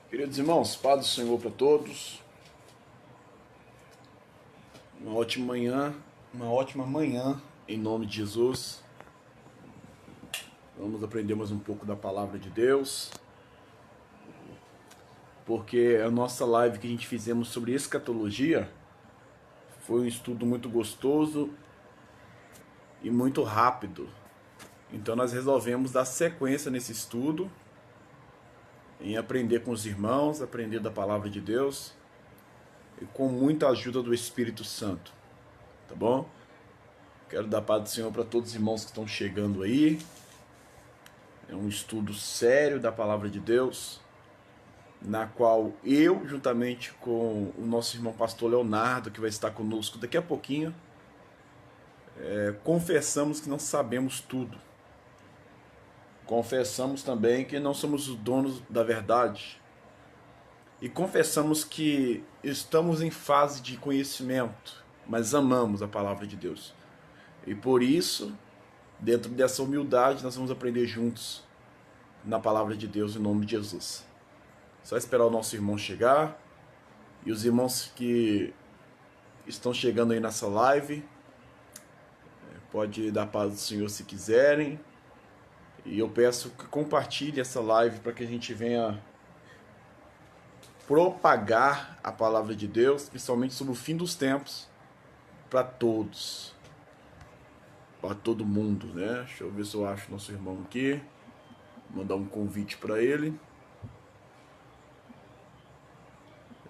Queridos irmãos, paz do Senhor para todos. Uma ótima manhã em nome de Jesus. Vamos aprender mais um pouco da palavra de Deus, porque a nossa live que a gente fizemos sobre escatologia foi um estudo muito gostoso e muito rápido. Então nós resolvemos dar sequência nesse estudo, em aprender com os irmãos, aprender da palavra de Deus e com muita ajuda do Espírito Santo, tá bom? Quero dar paz do Senhor para todos os irmãos que estão chegando aí. É um estudo sério da palavra de Deus, na qual eu, juntamente com o nosso irmão pastor Leonardo, que vai estar conosco daqui a pouquinho, confessamos que não sabemos tudo. Confessamos também que não somos os donos da verdade. E confessamos que estamos em fase de conhecimento, mas amamos a palavra de Deus. E por isso, dentro dessa humildade, nós vamos aprender juntos na palavra de Deus em nome de Jesus. Só esperar o nosso irmão chegar e os irmãos que estão chegando aí nessa live, pode dar paz do Senhor se quiserem. E eu peço que compartilhe essa live para que a gente venha propagar a palavra de Deus, principalmente sobre o fim dos tempos, para todos, para todo mundo, né? Deixa eu ver se eu acho nosso irmão aqui, mandar um convite para ele.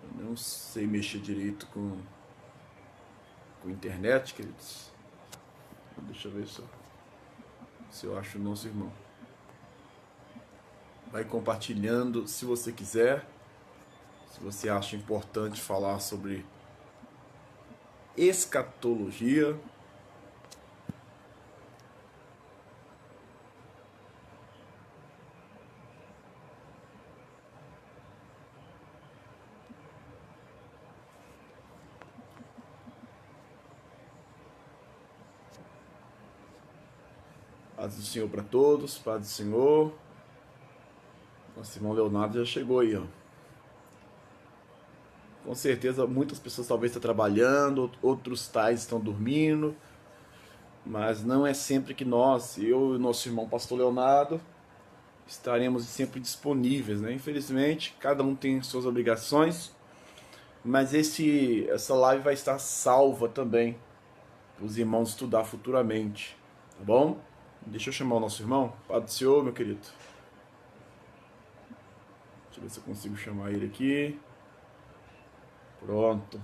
Eu não sei mexer direito com internet, queridos. Deixa eu ver se eu acho o nosso irmão. Vai compartilhando se você quiser, se você acha importante falar sobre escatologia. Paz do Senhor para todos, paz do Senhor. Nosso irmão Leonardo já chegou aí, ó. Com certeza muitas pessoas talvez estão trabalhando, outros tais estão dormindo, mas não é sempre que eu e o nosso irmão pastor Leonardo, estaremos sempre disponíveis, né? Infelizmente, cada um tem suas obrigações, mas essa live vai estar salva também para os irmãos estudar futuramente, tá bom? Deixa eu chamar o nosso irmão. Paz do Senhor, meu querido. Deixa eu ver se eu consigo chamar ele aqui. Pronto.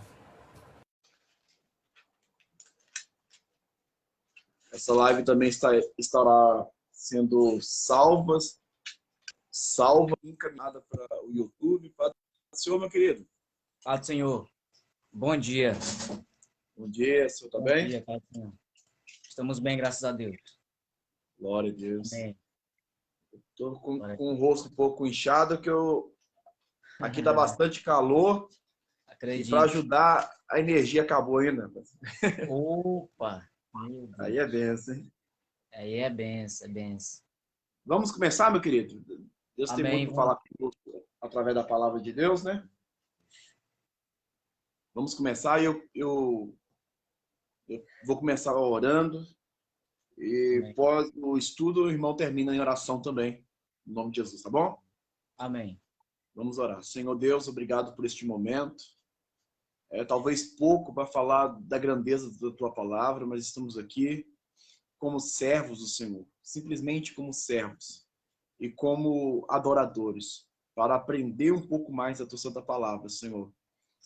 Essa live também estará sendo salva e encaminhada para o YouTube. Paz do Senhor, meu querido. Paz do Senhor. Bom dia. Bom dia, senhor tá bem? Bom dia, paz do Senhor. Estamos bem, graças a Deus. Glória a Deus. Amém. Estou com o rosto um pouco inchado, que aqui dá bastante calor. Acredito. E para ajudar, a energia acabou ainda. Opa! Meu Deus. Aí é benção, hein? Aí é benção, é benção. Vamos começar, meu querido? Deus Amém. tem muito para falar conosco através da palavra de Deus, né? Vamos começar. Eu vou começar orando. E Amém. após o estudo, o irmão termina em oração também. Em nome de Jesus, tá bom? Amém. Vamos orar. Senhor Deus, obrigado por este momento. Talvez pouco para falar da grandeza da tua palavra, mas estamos aqui como servos do Senhor. Simplesmente como servos. E como adoradores. Para aprender um pouco mais da tua santa palavra, Senhor.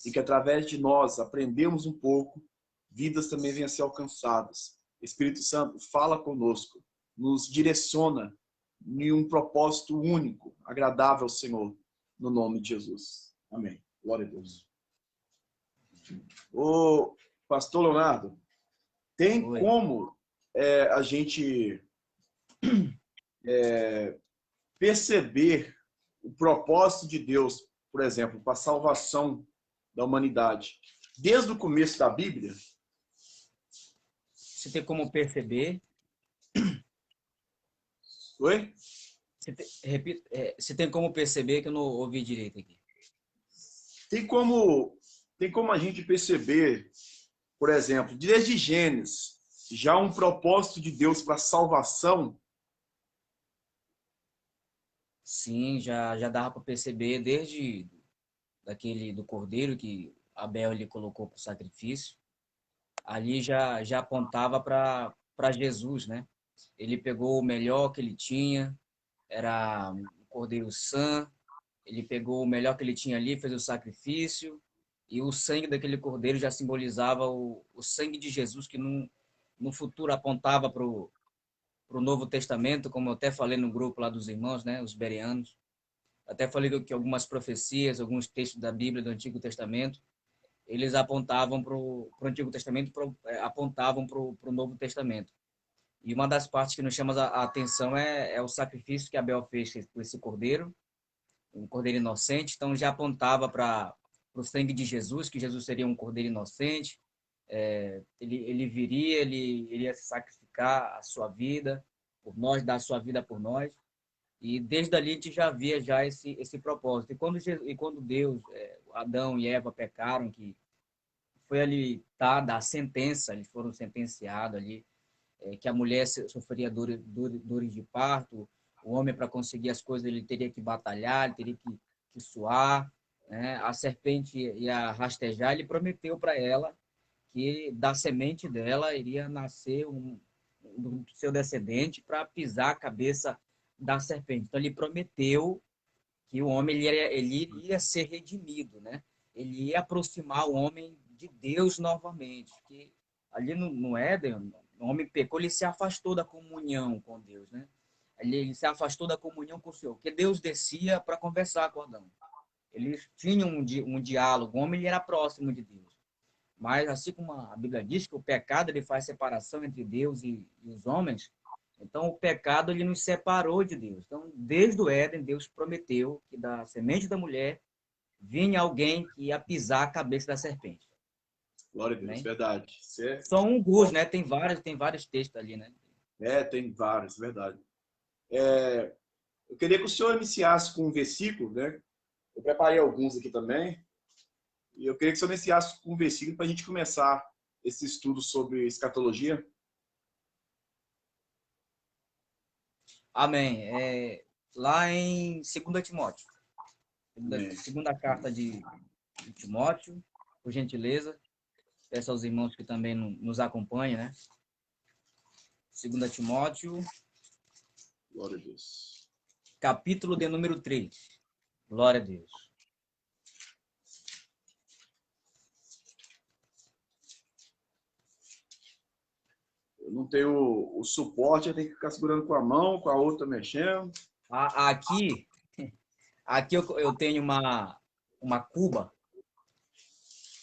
E que através de nós aprendemos um pouco, vidas também venham a ser alcançadas. Espírito Santo, fala conosco, nos direciona em um propósito único, agradável ao Senhor, no nome de Jesus. Amém. Glória a Deus. Ô, pastor Leonardo, tem Oi. como a gente perceber o propósito de Deus, por exemplo, para a salvação da humanidade, desde o começo da Bíblia? Você tem como perceber? Oi? Você tem como perceber que eu não ouvi direito aqui? Tem como a gente perceber, por exemplo, desde Gênesis, já um propósito de Deus para a salvação? Sim, já dava para perceber desde do cordeiro que Abel ele colocou para o sacrifício. Ali já apontava para Jesus, né? Ele pegou o melhor que ele tinha, era um cordeiro sã, ele pegou o melhor que ele tinha ali, fez o sacrifício, e o sangue daquele cordeiro já simbolizava o sangue de Jesus, que no futuro apontava para o Novo Testamento, como eu até falei no grupo lá dos irmãos, né, os bereanos. Até falei que algumas profecias, alguns textos da Bíblia do Antigo Testamento, eles apontavam para o Antigo Testamento, apontavam para o Novo Testamento. E uma das partes que nos chama a atenção é o sacrifício que Abel fez por esse cordeiro, um cordeiro inocente. Então já apontava para o sangue de Jesus, que Jesus seria um cordeiro inocente. Ele viria, ele ia sacrificar a sua vida por nós, dar a sua vida por nós. E desde ali a gente já via já esse propósito. E quando Deus, Adão e Eva pecaram, que foi ali dada a sentença, eles foram sentenciados ali, que a mulher sofreria dores de parto, o homem, para conseguir as coisas, ele teria que batalhar, ele teria que suar, né? A serpente ia rastejar, ele prometeu para ela que da semente dela iria nascer do seu descendente para pisar a cabeça da serpente. Então, ele prometeu que o homem ele iria ser redimido, né? Ele ia aproximar o homem de Deus novamente. Que ali no Éden, o homem pecou, ele se afastou da comunhão com Deus, né? Ele se afastou da comunhão com o Senhor, porque Deus descia para conversar com Adão. Eles tinham um diálogo, o homem ele era próximo de Deus. Mas, assim como a Bíblia diz que o pecado ele faz separação entre Deus e os homens, então o pecado ele nos separou de Deus. Então, desde o Éden, Deus prometeu que da semente da mulher vinha alguém que ia pisar a cabeça da serpente. Glória a Deus, Né? verdade. São alguns, né? Tem vários textos ali, né? Tem vários, verdade. Eu queria que o senhor iniciasse com um versículo, né? Eu preparei alguns aqui também. E eu queria que o senhor iniciasse com um versículo para a gente começar esse estudo sobre escatologia. Amém. Lá em 2 Timóteo, Amém. segunda carta de Timóteo, por gentileza, peço aos irmãos que também nos acompanhem, né? 2 Timóteo, Glória a Deus. capítulo de número 3. Glória a Deus. Eu não tenho o suporte, eu tenho que ficar segurando com a mão, com a outra mexendo. Aqui eu tenho uma cuba.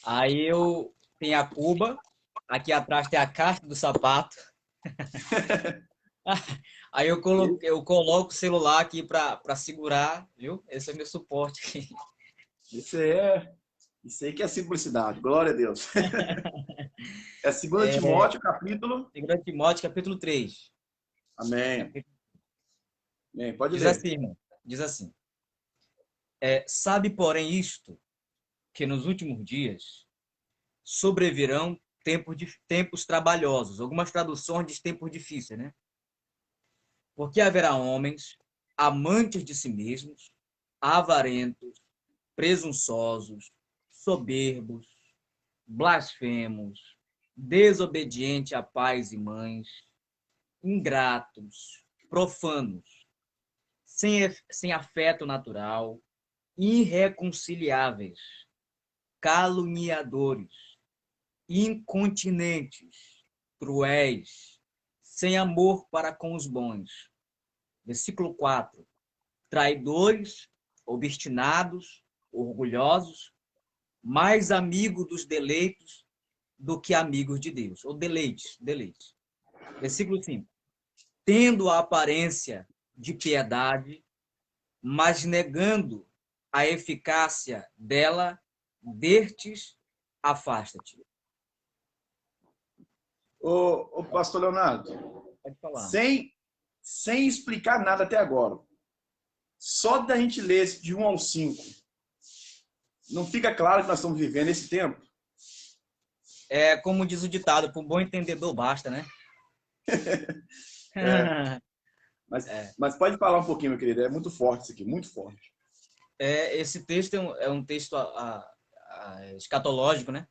Aí eu tenho a cuba. Aqui atrás tem a caixa do sapato. Aí eu coloco o celular aqui para segurar, viu? Esse é meu suporte aqui. Isso aí que é simplicidade. Glória a Deus. É 2 É, Timóteo, capítulo. 2 Timóteo, capítulo 3. Amém. Amém. Pode Diz ler. assim, irmão. Diz assim. Sabe, porém, isto, que nos últimos dias sobrevirão tempos trabalhosos. Algumas traduções dizem tempos difíceis, né? Porque haverá homens amantes de si mesmos, avarentos, presunçosos, soberbos, blasfemos, desobedientes a pais e mães, ingratos, profanos, sem afeto natural, irreconciliáveis, caluniadores, incontinentes, cruéis, sem amor para com os bons. Versículo 4. Traidores, obstinados, orgulhosos, mais amigos dos deleitos do que amigos de Deus. Ou deleites, deleites. Versículo 5. Tendo a aparência de piedade, mas negando a eficácia dela, destes afasta-te. Ô, pastor Leonardo, Pode falar. sem explicar nada até agora, só da gente ler esse de 1 ao 5, não fica claro que nós estamos vivendo esse tempo? É como diz o ditado, para um bom entendedor basta, né? É, mas, É, mas pode falar um pouquinho, meu querido, é muito forte isso aqui, muito forte. esse texto é um texto escatológico, né?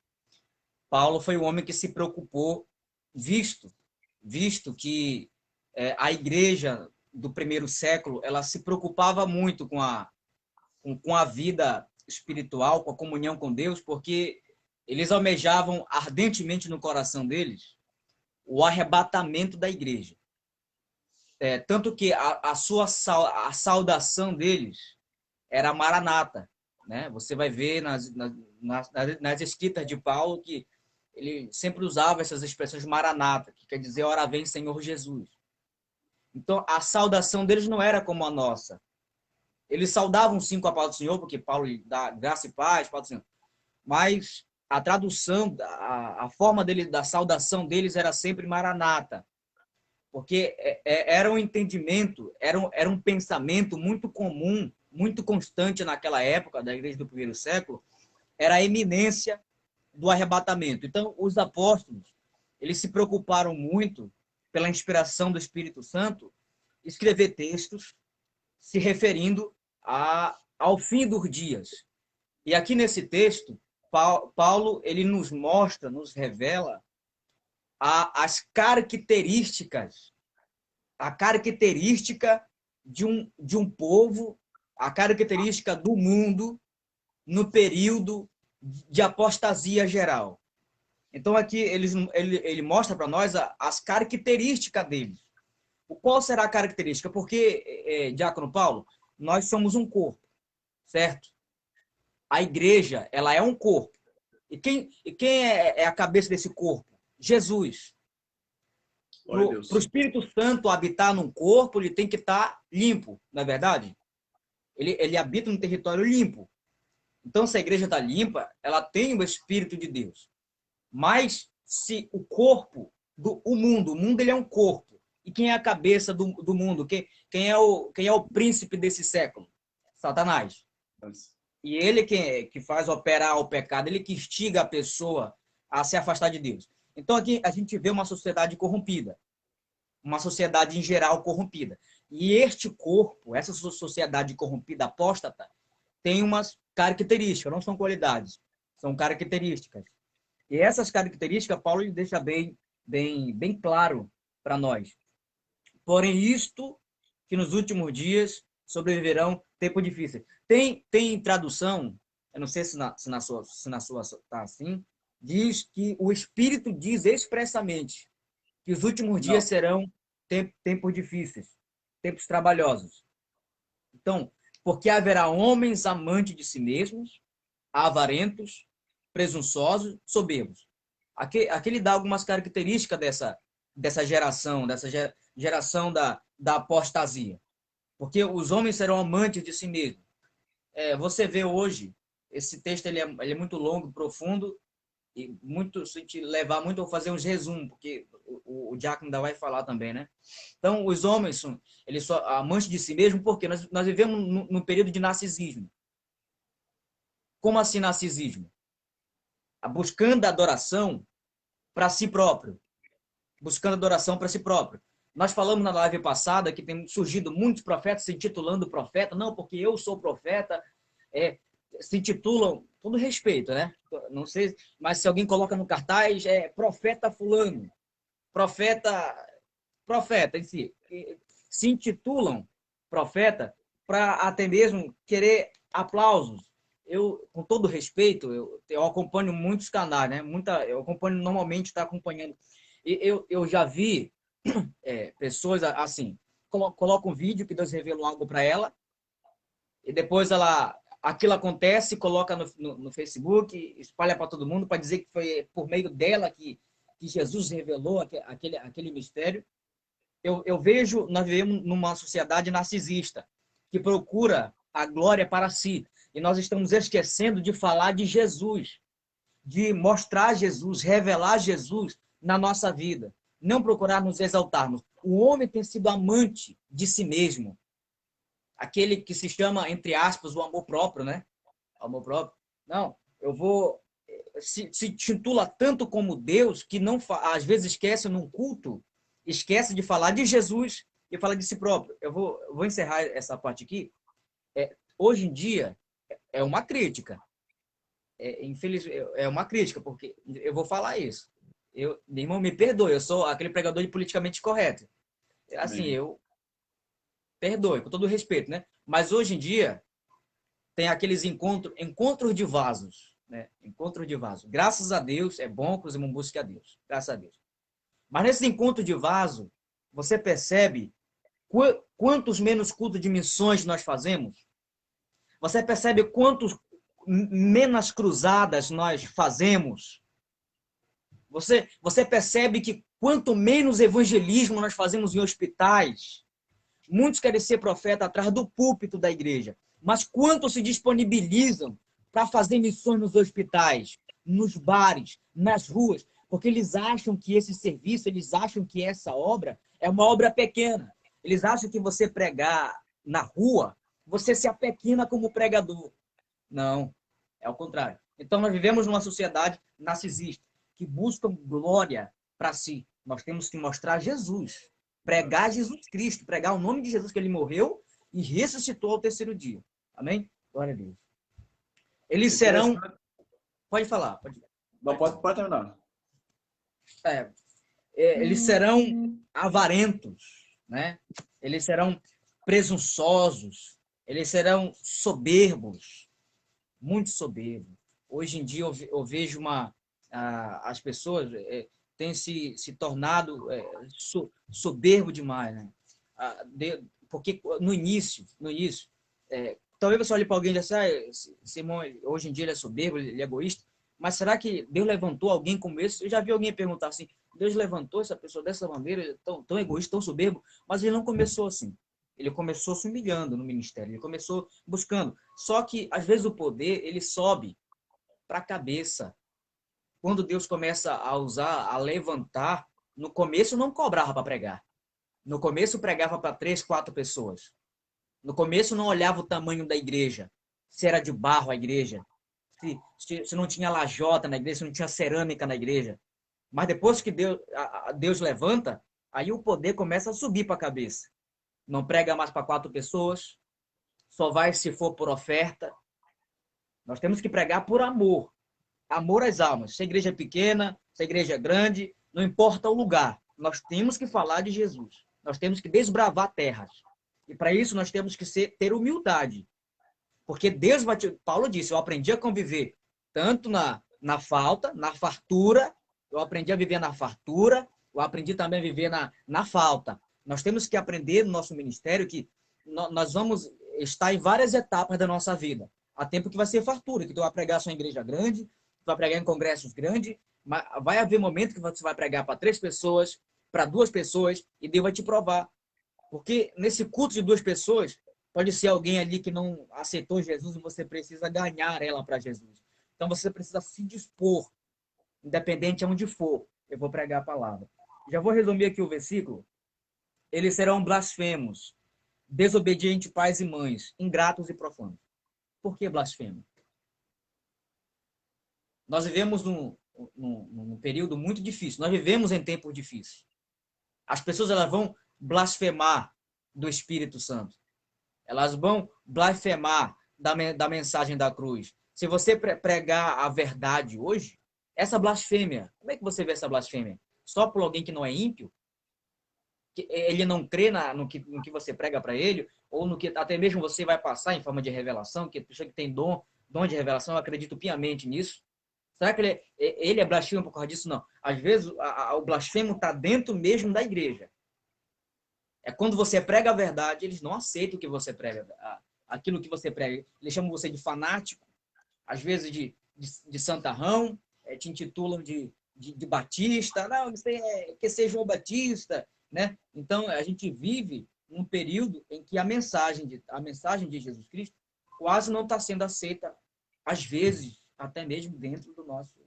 Paulo foi o homem que se preocupou, visto que a igreja do primeiro século ela se preocupava muito com a vida espiritual, com a comunhão com Deus, porque eles almejavam ardentemente no coração deles o arrebatamento da igreja. Tanto que a saudação deles era Maranata, né? Você vai ver nas escritas de Paulo que ele sempre usava essas expressões Maranata, que quer dizer, ora vem Senhor Jesus. Então, a saudação deles não era como a nossa. Eles saudavam sim com a paz do Senhor, porque Paulo dá graça e paz, paz do Senhor. Mas a tradução, a forma da saudação deles era sempre Maranata, porque era um entendimento, era um pensamento muito comum, muito constante naquela época da igreja do primeiro século, era a iminência do arrebatamento. Então, os apóstolos, eles se preocuparam muito, pela inspiração do Espírito Santo, escrever textos se referindo ao fim dos dias. E aqui nesse texto, Paulo ele nos mostra, nos revela as características, a característica de um povo, a característica do mundo no período de apostasia geral. Então, aqui ele mostra para nós as características deles. Qual será a característica? Porque, Diácono Paulo, nós somos um corpo, certo? A igreja, ela é um corpo. E quem é a cabeça desse corpo? Jesus. Glória a Para o Deus. Espírito Santo habitar num corpo, ele tem que estar limpo, não é verdade? Ele habita num território limpo. Então, se a igreja está limpa, ela tem o Espírito de Deus. Mas se o corpo, o mundo ele é um corpo. E quem é a cabeça do mundo? Quem é o príncipe desse século? Satanás. E ele que faz operar o pecado, ele que instiga a pessoa a se afastar de Deus. Então aqui a gente vê uma sociedade corrompida, uma sociedade em geral corrompida. E este corpo, essa sociedade corrompida, apóstata, tem umas características, não são qualidades, são características. E essas características Paulo deixa bem claro para nós. Porém, isto que nos últimos dias sobreviverão tempos difíceis. Tem tradução, eu não sei se na sua está assim, diz que o Espírito diz expressamente que os últimos dias Não. serão tempos difíceis, tempos trabalhosos. Então, porque haverá homens amantes de si mesmos, avarentos, presunçosos, soberbos. Aqui ele dá algumas características dessa geração da apostasia. Porque os homens serão amantes de si mesmos. Você vê hoje, esse texto ele é muito longo, profundo, e muito, se te levar muito, eu vou fazer uns resumos, porque o Diácono ainda vai falar também, né? Então, os homens eles são amantes de si mesmos, porque nós vivemos num período de narcisismo. Como assim narcisismo? Buscando adoração para si próprio. Buscando adoração para si próprio. Nós falamos na live passada que tem surgido muitos profetas se intitulando profeta, não, porque eu sou profeta, se intitulam, todo respeito, né? Não sei, mas se alguém coloca no cartaz, profeta fulano, profeta em si, se intitulam profeta para até mesmo querer aplausos. Eu, com todo respeito, eu acompanho muitos canais, né? Eu acompanho normalmente, está acompanhando. E eu já vi pessoas assim, colocam um vídeo que Deus revelou algo para ela, e depois aquilo acontece, coloca no Facebook, espalha para todo mundo para dizer que foi por meio dela que Jesus revelou aquele mistério. Eu vejo, nós vivemos numa sociedade narcisista, que procura a glória para si. E nós estamos esquecendo de falar de Jesus, de mostrar Jesus, revelar Jesus na nossa vida. Não procurar nos exaltarmos. O homem tem sido amante de si mesmo. aquele que se chama, entre aspas, o amor próprio, né? Amor próprio. Não, eu vou... Se titula tanto como Deus que não às vezes esquece num culto, esquece de falar de Jesus e fala de si próprio. Eu vou encerrar essa parte aqui. Hoje em dia, é uma crítica. É uma crítica, porque eu vou falar isso. Meu irmão, me perdoe, eu sou aquele pregador de politicamente correto. Assim, Amém. eu perdoe, com todo respeito, né? Mas hoje em dia tem aqueles encontros de vasos, né? Encontros de vasos. Graças a Deus, é bom que os irmãos busquem a Deus. Graças a Deus. Mas nesse encontro de vaso, você percebe quantos menos cultos de missões nós fazemos? Você percebe quantos menos cruzadas nós fazemos? Você percebe que quanto menos evangelismo nós fazemos em hospitais, muitos querem ser profeta atrás do púlpito da igreja, mas quantos se disponibilizam para fazer missões nos hospitais, nos bares, nas ruas, porque eles acham que esse serviço, eles acham que essa obra é uma obra pequena. Eles acham que você pregar na rua, você se apequena como pregador. Não, é o contrário. Então, nós vivemos numa sociedade narcisista, que busca glória para si. Nós temos que mostrar Jesus, pregar Jesus Cristo, pregar o nome de Jesus, que ele morreu e ressuscitou ao terceiro dia. Amém? Glória a Deus. Eles serão... Interessante. Pode falar. Não, pode terminar. É, eles serão avarentos, né? Eles serão presunçosos, eles serão soberbos, muito soberbo. Hoje em dia eu vejo as pessoas têm se tornado soberbo demais, né? Porque no início, talvez você olhe para alguém e diga assim, esse irmão, hoje em dia ele é soberbo, ele é egoísta, mas será que Deus levantou alguém como esse? Eu já vi alguém perguntar assim, Deus levantou essa pessoa dessa maneira, tão egoísta, tão soberbo, mas ele não começou assim. Ele começou se humilhando no ministério, ele começou buscando. Só que, às vezes, o poder, ele sobe para a cabeça. Quando Deus começa a usar, a levantar, no começo não cobrava para pregar. No começo pregava para 3, 4 pessoas. No começo não olhava o tamanho da igreja, se era de barro a igreja, se não tinha lajota na igreja, se não tinha cerâmica na igreja. Mas depois que Deus levanta, aí o poder começa a subir para a cabeça. Não prega mais para 4 pessoas, só vai se for por oferta. Nós temos que pregar por amor. Amor às almas. Se a igreja é pequena, se a igreja é grande, não importa o lugar. Nós temos que falar de Jesus. Nós temos que desbravar terras. E para isso nós temos que ter humildade. Porque Deus vai Paulo disse, eu aprendi a conviver tanto na falta, na fartura, eu aprendi a viver na fartura, eu aprendi também a viver na falta. Nós temos que aprender no nosso ministério que nós vamos estar em várias etapas da nossa vida. Há tempo que vai ser fartura, que tu vai pregar só em igreja grande, tu vai pregar em congressos grandes, mas vai haver momento que você vai pregar para 3 pessoas, para 2 pessoas, e Deus vai te provar. Porque nesse culto de 2 pessoas, pode ser alguém ali que não aceitou Jesus e você precisa ganhar ela para Jesus. Então você precisa se dispor, independente aonde for. Eu vou pregar a palavra. Já vou resumir aqui o versículo. Eles serão blasfemos, desobedientes pais e mães, ingratos e profanos. Por que blasfemo? Nós vivemos num período muito difícil. Nós vivemos em tempos difíceis. As pessoas elas vão blasfemar do Espírito Santo. Elas vão blasfemar da mensagem da cruz. Se você pregar a verdade hoje, essa blasfêmia, como é que você vê essa blasfêmia? Só por alguém que não é ímpio? Que ele não crê no que você prega para ele? Ou no que até mesmo você vai passar em forma de revelação? Que a pessoa que tem dom de revelação, eu acredito piamente nisso. Será que ele é blasfemo por causa disso? Não. Às vezes, o blasfemo está dentro mesmo da igreja. É quando você prega a verdade, eles não aceitam o que você prega, aquilo que você prega. Eles chamam você de fanático, às vezes de santarrão, te intitulam de batista. Não, você quer ser João Batista, né? Então, a gente vive um período em que a mensagem de Jesus Cristo quase não está sendo aceita, às vezes, até mesmo dentro do nosso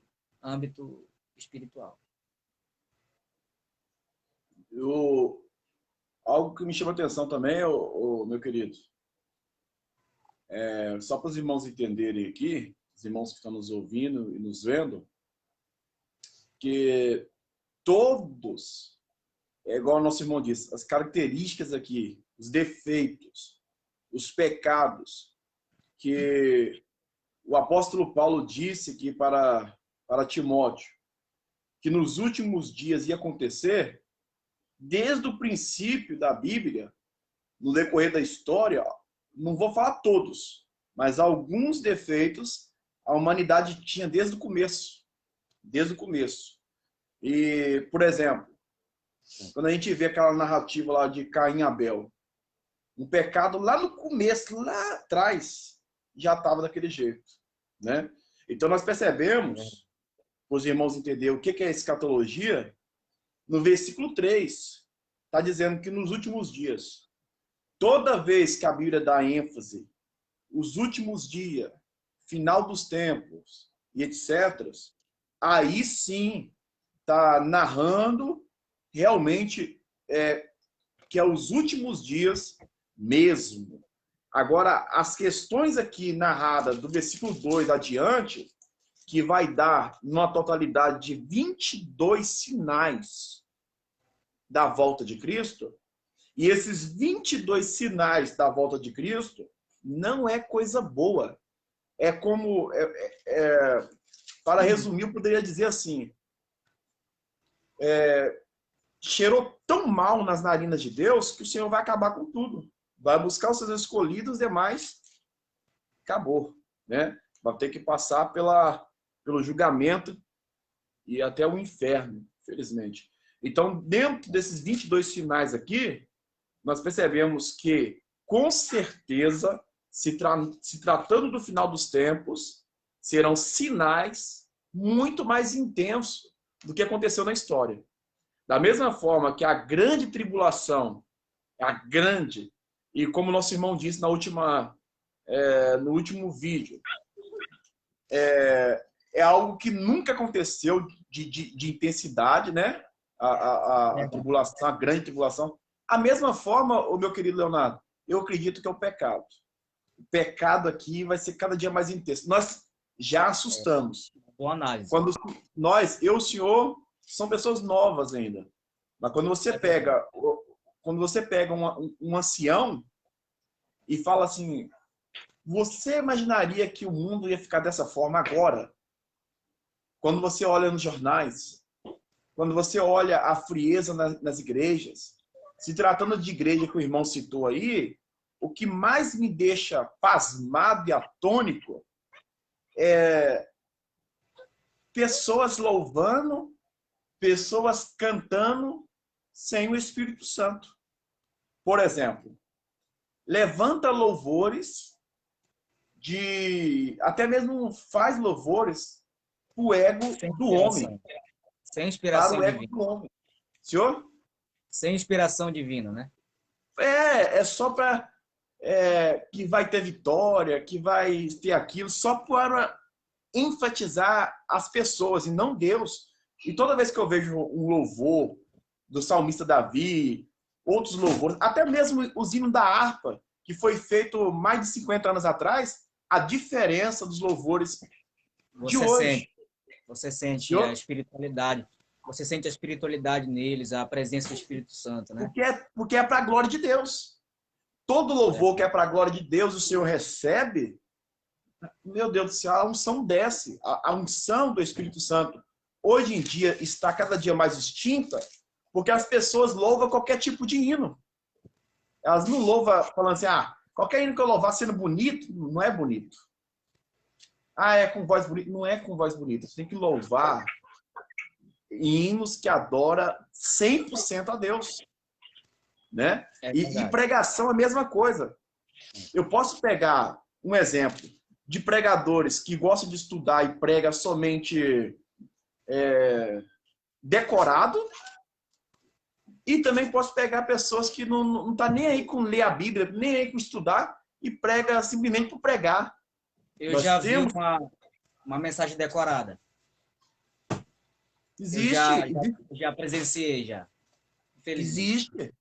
âmbito espiritual. Algo que me chama atenção também, meu querido, Só para os irmãos entenderem aqui, os irmãos que estão nos ouvindo e nos vendo, que todos, é igual o nosso irmão disse, as características aqui, os defeitos, os pecados que o apóstolo Paulo disse aqui para Timóteo, que nos últimos dias ia acontecer, desde o princípio da Bíblia, no decorrer da história, não vou falar todos, mas alguns defeitos a humanidade tinha desde o começo. Desde o começo. E, por exemplo, quando a gente vê aquela narrativa lá de Caim e Abel, um pecado lá no começo, lá atrás, já estava daquele jeito, né? Então nós percebemos, para os irmãos entenderem o que é escatologia, no versículo 3, está dizendo que nos últimos dias, toda vez que a Bíblia dá ênfase, os últimos dias, final dos tempos e etc., aí sim está narrando realmente que é os últimos dias mesmo. Agora, as questões aqui narradas do versículo 2 adiante, que vai dar uma totalidade de 22 sinais da volta de Cristo, e esses 22 sinais da volta de Cristo não é coisa boa. É como, para resumir, eu poderia dizer assim, cheirou tão mal nas narinas de Deus que o Senhor vai acabar com tudo. Vai buscar os seus escolhidos, os demais, acabou, né? Vai ter que passar pelo julgamento e até o inferno, infelizmente. Então, dentro desses 22 sinais aqui, nós percebemos que, com certeza, se tratando do final dos tempos, serão sinais muito mais intensos do que aconteceu na história. Da mesma forma que a grande tribulação, e como nosso irmão disse no último vídeo, é algo que nunca aconteceu de intensidade, né? A tribulação, a grande tribulação. A mesma forma, o meu querido Leonardo, eu acredito que é o pecado. O pecado aqui vai ser cada dia mais intenso. Nós já assustamos. Boa análise. Quando eu e o senhor são pessoas novas ainda. Mas quando você pega um ancião e fala assim, você imaginaria que o mundo ia ficar dessa forma agora? Quando você olha nos jornais, quando você olha a frieza nas igrejas, se tratando de igreja que o irmão citou aí, o que mais me deixa pasmado e atônico é pessoas louvando, pessoas cantando sem o Espírito Santo. Por exemplo, levanta louvores até mesmo faz louvores para o ego do homem. Sem inspiração para o ego divina. do homem. Senhor? Sem inspiração divina, né? É só para que vai ter vitória, que vai ter aquilo, só para enfatizar as pessoas e não Deus. E toda vez que eu vejo um louvor do salmista Davi, outros louvores, até mesmo o hino da harpa, que foi feito mais de 50 anos atrás, a diferença dos louvores de hoje. Você sente a espiritualidade. Você sente a espiritualidade neles, a presença do Espírito Santo, né? Porque é para a glória de Deus. Todo louvor que é para a glória de Deus, o Senhor recebe, meu Deus do céu, a unção desce. A unção do Espírito Santo, hoje em dia, está cada dia mais extinta, porque as pessoas louvam qualquer tipo de hino. Elas não louvam falando assim, qualquer hino que eu louvar sendo bonito, não é bonito. É com voz bonita. Não é com voz bonita. Você tem que louvar hinos que adora 100% a Deus. Né? E pregação é a mesma coisa. Eu posso pegar um exemplo de pregadores que gostam de estudar e prega somente decorado, e também posso pegar pessoas que não tá nem aí com ler a Bíblia, nem aí com estudar, e prega simplesmente por pregar. Eu já vi uma mensagem decorada. Existe. Já presenciei, Existe.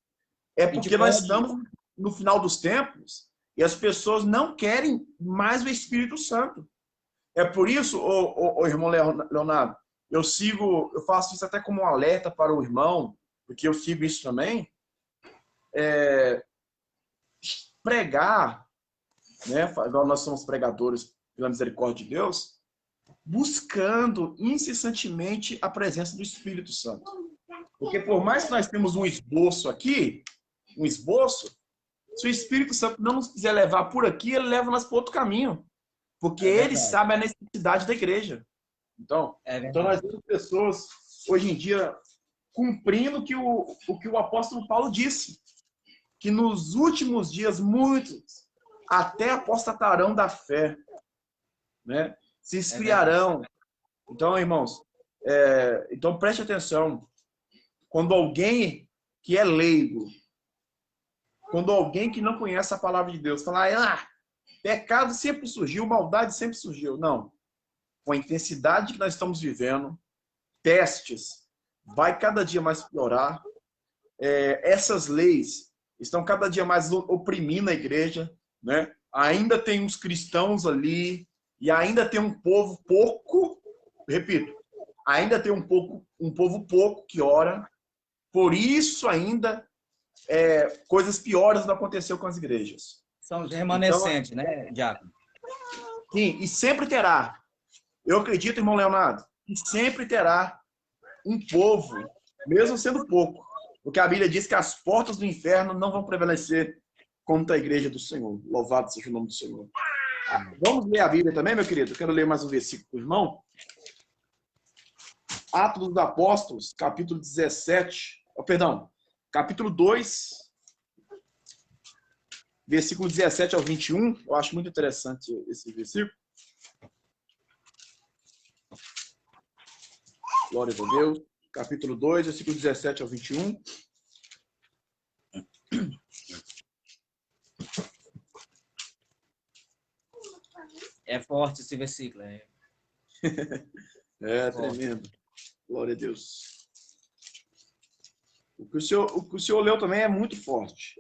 É porque nós estamos no final dos tempos E as pessoas não querem mais o Espírito Santo. É por isso, o irmão Leonardo, eu faço isso até como um alerta para o irmão, porque eu sigo isso também. Pregar, né? Nós somos pregadores pela misericórdia de Deus, buscando incessantemente a presença do Espírito Santo. Porque por mais que nós temos um esboço aqui, se o Espírito Santo não nos quiser levar por aqui, ele leva nós para outro caminho. Porque ele sabe a necessidade da igreja. Então nós temos pessoas, hoje em dia, cumprindo o que o apóstolo Paulo disse. Que nos últimos dias, muitos até apostatarão da fé. Né? Se esfriarão. Então, irmãos, então preste atenção. Quando alguém que é leigo, quando alguém que não conhece a palavra de Deus, falar, pecado sempre surgiu, maldade sempre surgiu. Não. Com a intensidade que nós estamos vivendo, testes, vai cada dia mais piorar. Essas leis estão cada dia mais oprimindo a igreja, né? Ainda tem uns cristãos ali, e ainda tem um povo pouco, repito, ainda tem um povo pouco que ora, por isso ainda coisas piores não aconteceu com as igrejas. São os remanescentes, então, né, Diácono? Sim, e sempre terá. Eu acredito, irmão Leonardo, que sempre terá um povo, mesmo sendo pouco, porque a Bíblia diz que as portas do inferno não vão prevalecer contra a igreja do Senhor. Louvado seja o nome do Senhor. Vamos ler a Bíblia também, meu querido? Eu quero ler mais um versículo para o irmão. Atos dos Apóstolos, capítulo 17. Capítulo 2, versículo 17 ao 21. Eu acho muito interessante esse versículo. Glória a Deus. Capítulo 2, versículo 17 ao 21. É forte esse versículo. Tremendo. Glória a Deus. O que o senhor leu também é muito forte.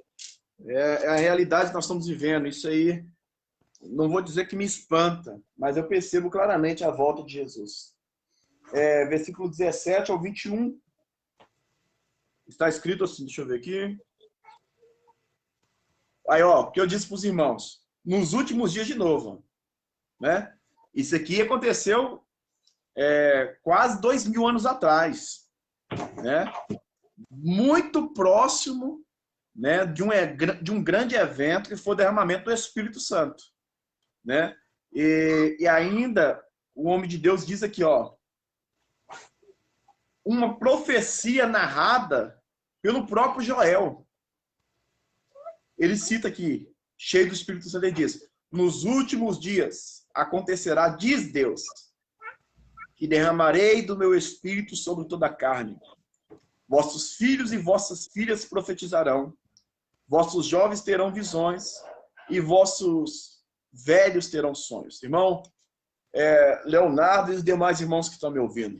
É a realidade que nós estamos vivendo. Isso aí, não vou dizer que me espanta, mas eu percebo claramente a volta de Jesus. Versículo 17 ao 21. Está escrito assim, deixa eu ver aqui. Aí, o que eu disse para os irmãos. Nos últimos dias de novo. Né? Isso aqui aconteceu quase 2000 anos atrás. Né? Muito próximo, né, de um grande evento que foi o derramamento do Espírito Santo. Né? E ainda, o homem de Deus diz aqui, uma profecia narrada pelo próprio Joel. Ele cita aqui, cheio do Espírito Santo, ele diz: nos últimos dias acontecerá, diz Deus, que derramarei do meu Espírito sobre toda a carne. Vossos filhos e vossas filhas profetizarão, vossos jovens terão visões e vossos velhos terão sonhos. Irmão, Leonardo e os demais irmãos que estão me ouvindo,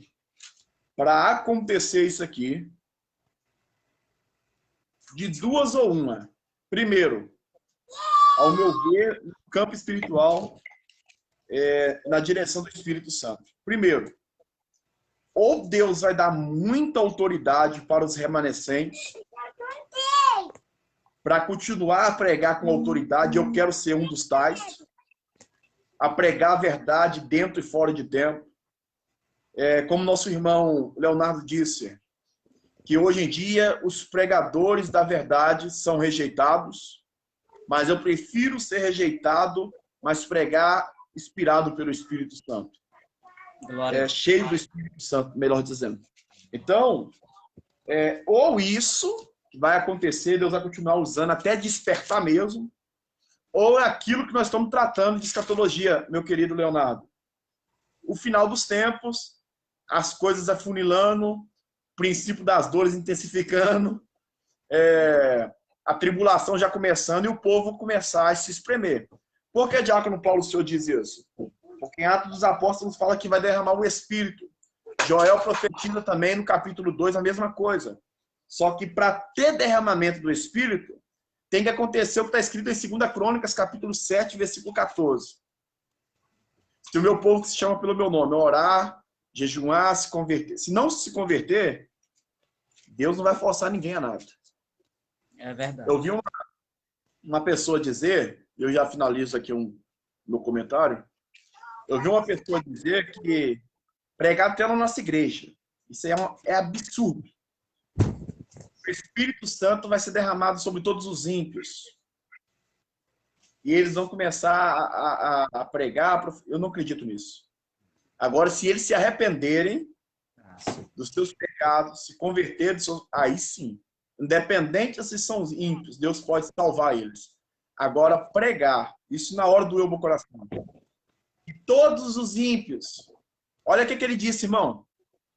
para acontecer isso aqui, de duas ou uma. Primeiro, ao meu ver, no campo espiritual, na direção do Espírito Santo. Primeiro, ou Deus vai dar muita autoridade para os remanescentes, para continuar a pregar com autoridade, eu quero ser um dos tais, a pregar a verdade dentro e fora de tempo. Como nosso irmão Leonardo disse, que hoje em dia os pregadores da verdade são rejeitados, mas eu prefiro ser rejeitado, mas pregar inspirado pelo Espírito Santo. Cheio do Espírito Santo, melhor dizendo. Então, ou isso vai acontecer, Deus vai continuar usando até despertar mesmo, ou é aquilo que nós estamos tratando de escatologia, meu querido Leonardo. O final dos tempos, as coisas afunilando, princípio das dores intensificando, a tribulação já começando e o povo começar a se espremer. Por que, Diácono Paulo, o senhor diz isso? Porque em Atos dos Apóstolos fala que vai derramar o Espírito. Joel profetiza também no capítulo 2 a mesma coisa. Só que para ter derramamento do Espírito, tem que acontecer o que está escrito em 2 Crônicas, capítulo 7, versículo 14. Se o meu povo que se chama pelo meu nome orar, jejuar, se converter. Se não se converter, Deus não vai forçar ninguém a nada. É verdade. Eu vi uma pessoa dizer, eu já finalizo aqui no comentário, eu vi uma pessoa dizer que pregar até na nossa igreja. Isso é absurdo. O Espírito Santo vai ser derramado sobre todos os ímpios. E eles vão começar a pregar. Eu não acredito nisso. Agora, se eles se arrependerem dos seus pecados, se converterem, aí sim. Independente se são ímpios, Deus pode salvar eles. Agora, pregar, isso na hora doeu meu coração. E todos os ímpios, olha o que ele disse, irmão.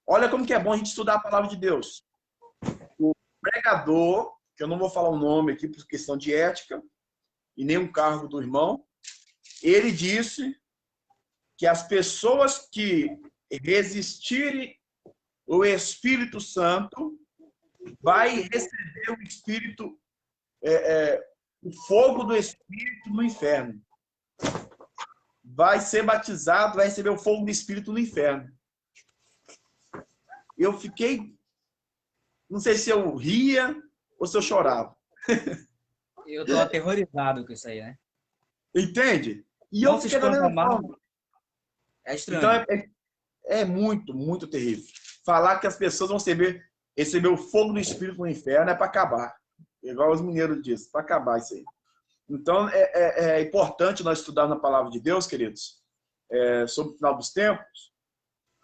Olha como que é bom a gente estudar a palavra de Deus. O pregador, que eu não vou falar o nome aqui por questão de ética, e nem um cargo do irmão, ele disse que as pessoas que resistirem o Espírito Santo vai receber o Espírito, o fogo do Espírito no inferno. Vai ser batizado, vai receber o fogo do Espírito no inferno. Eu fiquei, não sei se eu ria ou se eu chorava. Eu tô aterrorizado com isso aí, né? Entende? E Não eu se fiquei da mesma forma. É estranho. Então é muito, muito terrível. Falar que as pessoas vão receber o fogo do Espírito no inferno é para acabar. Igual os mineiros dizem, para acabar isso aí. Então é importante nós estudarmos a palavra de Deus, queridos, sobre o final dos tempos,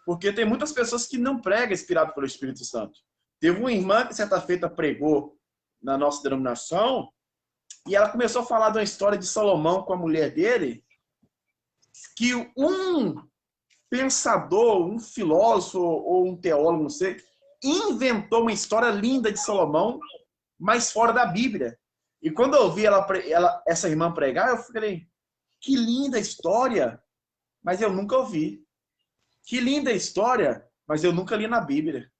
porque tem muitas pessoas que não pregam inspirado pelo Espírito Santo. Teve uma irmã que certa feita pregou na nossa denominação e ela começou a falar de uma história de Salomão com a mulher dele, que um pensador, um filósofo ou um teólogo, não sei, inventou uma história linda de Salomão, mas fora da Bíblia. E quando eu ouvi essa irmã pregar, eu falei, que linda história, mas eu nunca ouvi. Que linda história, mas eu nunca li na Bíblia.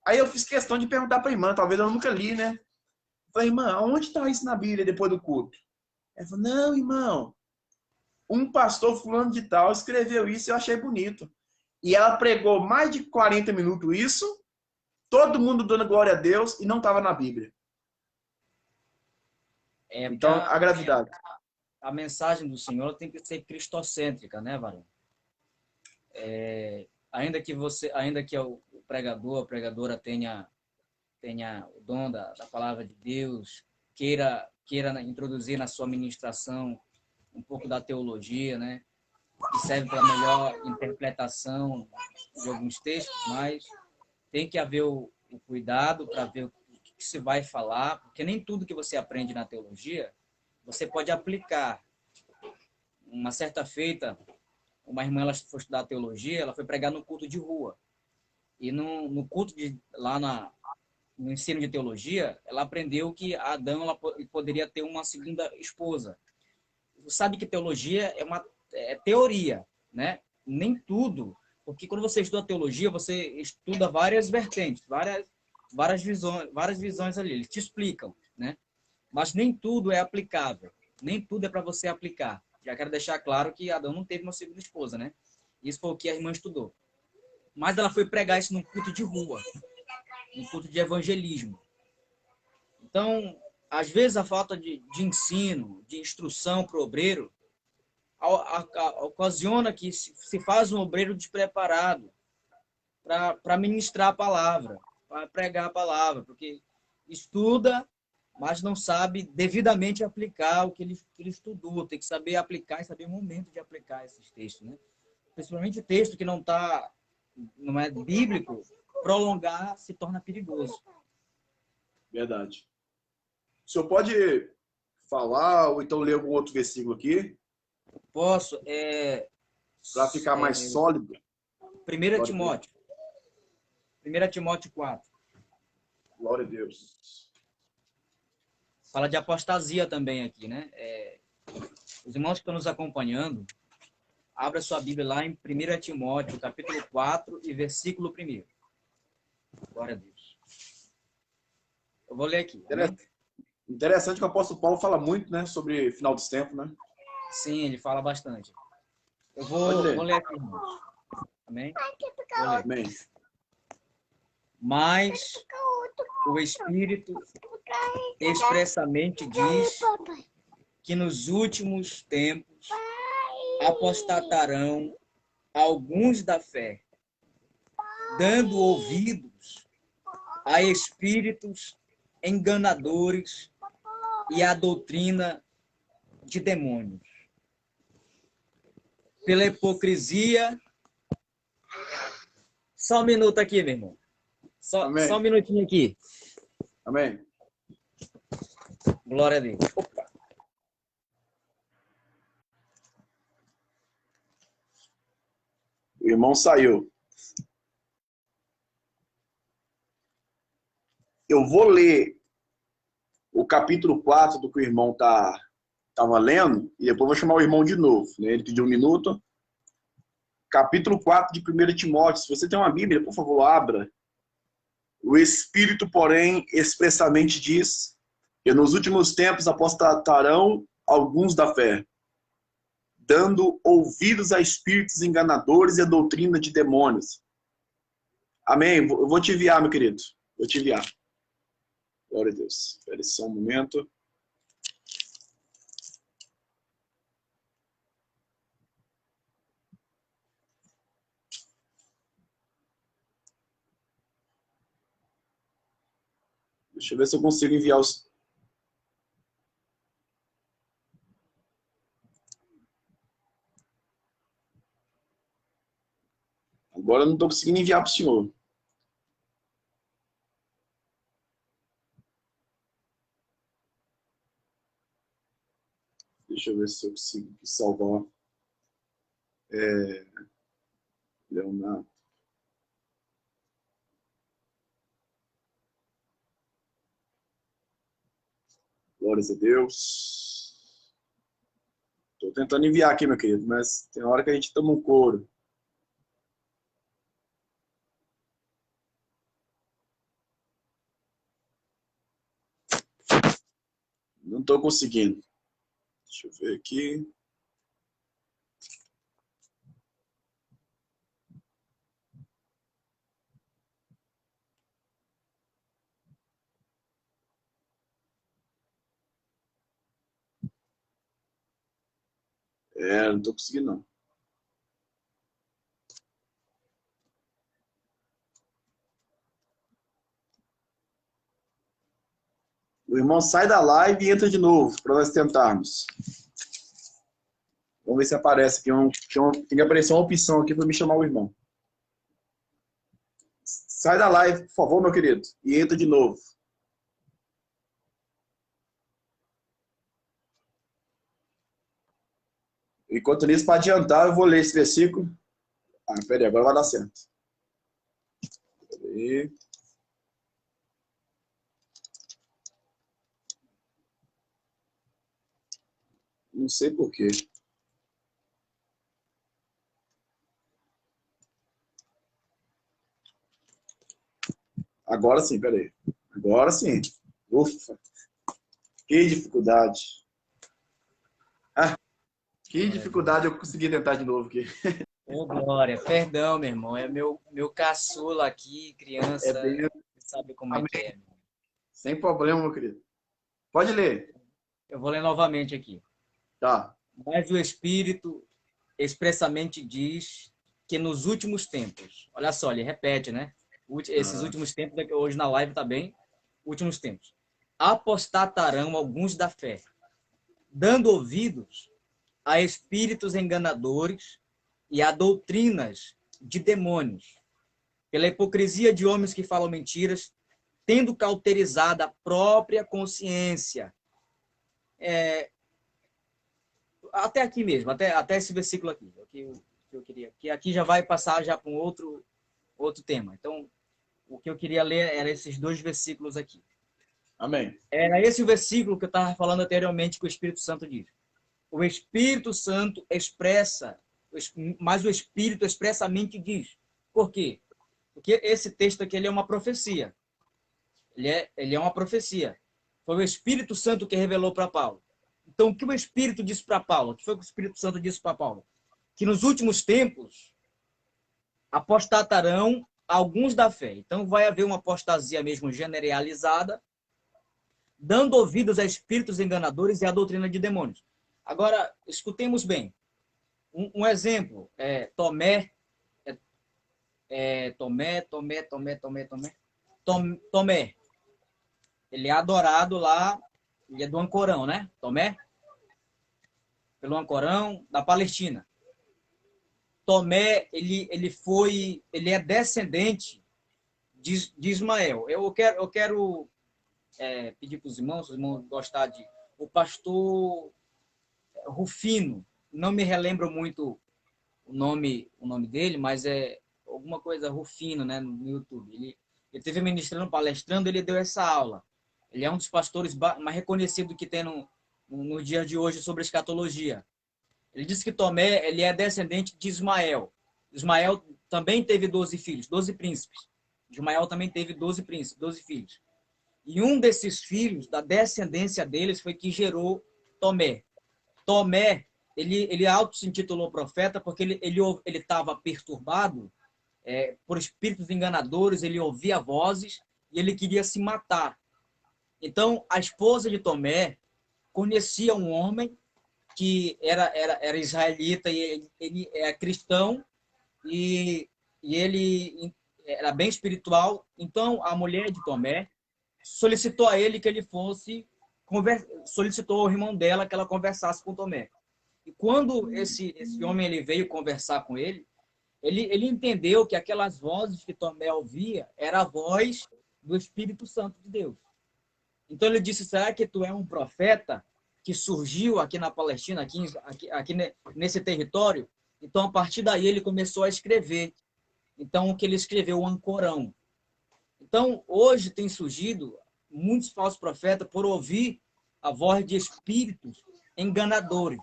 Aí eu fiz questão de perguntar para a irmã, talvez eu nunca li, né? Eu falei, irmã, onde está isso na Bíblia depois do culto? Ela falou, não, irmão, um pastor fulano de tal escreveu isso e eu achei bonito. E ela pregou mais de 40 minutos isso, todo mundo dando glória a Deus e não estava na Bíblia. Então, a gravidade. A mensagem do Senhor tem que ser cristocêntrica, né, Varão? Ainda que o pregador, a pregadora tenha o dom da palavra de Deus, queira introduzir na sua ministração um pouco da teologia, né? Que serve para melhor interpretação de alguns textos, mas tem que haver o cuidado para ver o que se vai falar, porque nem tudo que você aprende na teologia você pode aplicar. Uma certa feita, uma irmã, ela foi estudar teologia, ela foi pregar no culto de rua. E no culto no ensino de teologia, ela aprendeu que Adão poderia ter uma segunda esposa. Você sabe que teologia é teoria, né? Nem tudo, porque quando você estuda teologia, você estuda várias vertentes, várias visões ali, eles te explicam, né? Mas nem tudo é aplicável, nem tudo é para você aplicar. Já quero deixar claro que Adão não teve uma segunda esposa, né? Isso foi o que a irmã estudou. Mas ela foi pregar isso num culto de rua, num culto de evangelismo. Então, às vezes a falta de ensino, de instrução para o obreiro, ocasiona que se faz um obreiro despreparado para ministrar a palavra, para pregar a palavra, porque estuda, mas não sabe devidamente aplicar o que ele estudou. Tem que saber aplicar e saber o momento de aplicar esses textos, né? Principalmente texto que não é bíblico, prolongar se torna perigoso. Verdade. O senhor pode falar ou então ler algum outro versículo aqui? Posso. Para ficar mais sólido. 1 Timóteo. 1 Timóteo 4. Glória a Deus. Fala de apostasia também aqui, né? Os irmãos que estão nos acompanhando, abra sua Bíblia lá em 1 Timóteo, capítulo 4 e versículo 1. Glória a Deus. Eu vou ler aqui. Né? Interessante que o apóstolo Paulo fala muito, né, sobre final dos tempos, né? Sim, ele fala bastante. Eu vou ler aqui, irmãos. Amém? Vou ler. Amém. Mas o Espírito expressamente diz que nos últimos tempos apostatarão alguns da fé, dando ouvidos a espíritos enganadores e a doutrina de demônios. Pela hipocrisia... Só um minuto aqui, meu irmão. Só um minutinho aqui. Amém. Glória a Deus. Opa. O irmão saiu. Eu vou ler o capítulo 4 do que o irmão estava lendo, e depois vou chamar o irmão de novo. Né? Ele pediu 1 minuto. Capítulo 4 de 1 Timóteo. Se você tem uma Bíblia, por favor, abra. O Espírito, porém, expressamente diz que nos últimos tempos apostatarão alguns da fé, dando ouvidos a espíritos enganadores e a doutrina de demônios. Amém? Eu vou te enviar, meu querido. Vou te enviar. Glória a Deus. Espere só um momento. Deixa eu ver se eu consigo enviar os... Agora eu não estou conseguindo enviar para o senhor. Deixa eu ver se eu consigo salvar. Leonardo. Glórias a Deus. Estou tentando enviar aqui, meu querido, mas tem hora que a gente toma um couro. Não estou conseguindo. Deixa eu ver aqui. Não estou conseguindo, não. O irmão sai da live e entra de novo, para nós tentarmos. Vamos ver se aparece aqui. Tem que aparecer uma opção aqui para me chamar o irmão. Sai da live, por favor, meu querido, e entra de novo. Enquanto nisso, para adiantar, eu vou ler esse versículo. Peraí, agora vai dar certo. Peraí. Não sei por quê. Agora sim, peraí. Agora sim. Ufa. Que dificuldade. Que dificuldade eu consegui tentar de novo aqui. Ô, Glória, perdão, meu irmão. É meu caçula aqui, criança. Sabe como é que é. Sem problema, meu querido. Pode ler. Eu vou ler novamente aqui. Tá. Mas o Espírito expressamente diz que nos últimos tempos, olha só, ele repete, né? Esses últimos tempos, hoje na live tá bem, últimos tempos, apostatarão alguns da fé, dando ouvidos a espíritos enganadores e a doutrinas de demônios, pela hipocrisia de homens que falam mentiras, tendo cauterizado a própria consciência. Até aqui mesmo, até esse versículo aqui, que eu queria. Que aqui já vai passar já para um outro tema. Então, o que eu queria ler era esses 2 versículos aqui. Amém. Era esse o versículo que eu estava falando anteriormente que o Espírito Santo diz. O Espírito Santo expressa, mas o Espírito expressamente diz. Por quê? Porque esse texto aqui ele é uma profecia. Ele é uma profecia. Foi o Espírito Santo que revelou para Paulo. Então, o que o Espírito disse para Paulo? O que foi que o Espírito Santo disse para Paulo? Que nos últimos tempos apostatarão alguns da fé. Então, vai haver uma apostasia mesmo generalizada, dando ouvidos a espíritos enganadores e à doutrina de demônios. Agora, escutemos bem. Um exemplo, Tomé, Tomé. Ele é adorado lá, ele é do Ancorão, né? Tomé? Pelo Ancorão, da Palestina. Tomé, ele é descendente de Ismael. Eu quero pedir para os irmãos gostar de... O pastor Rufino, não me relembro muito o nome dele, mas é alguma coisa Rufino, né, no YouTube. Ele esteve ministrando, palestrando, ele deu essa aula. Ele é um dos pastores mais reconhecidos que tem no dia de hoje sobre escatologia. Ele disse que Tomé, ele é descendente de Ismael. Ismael também teve 12 filhos, 12 príncipes. Ismael também teve 12 príncipes, 12 filhos. E um desses filhos, da descendência deles, foi que gerou Tomé. Tomé, ele auto-se-intitulou profeta porque ele estava perturbado por espíritos enganadores, ele ouvia vozes e ele queria se matar. Então, a esposa de Tomé conhecia um homem que era israelita e ele é cristão e ele era bem espiritual. Então, a mulher de Tomé solicitou a ele que ele fosse, solicitou ao irmão dela que ela conversasse com Tomé. E quando esse homem ele veio conversar com ele entendeu que aquelas vozes que Tomé ouvia era a voz do Espírito Santo de Deus. Então ele disse, será que tu é um profeta que surgiu aqui na Palestina, aqui nesse território? Então, a partir daí, ele começou a escrever. Então, o que ele escreveu? O Ancorão. Então, hoje tem surgido muitos falsos profetas por ouvir a voz de espíritos enganadores.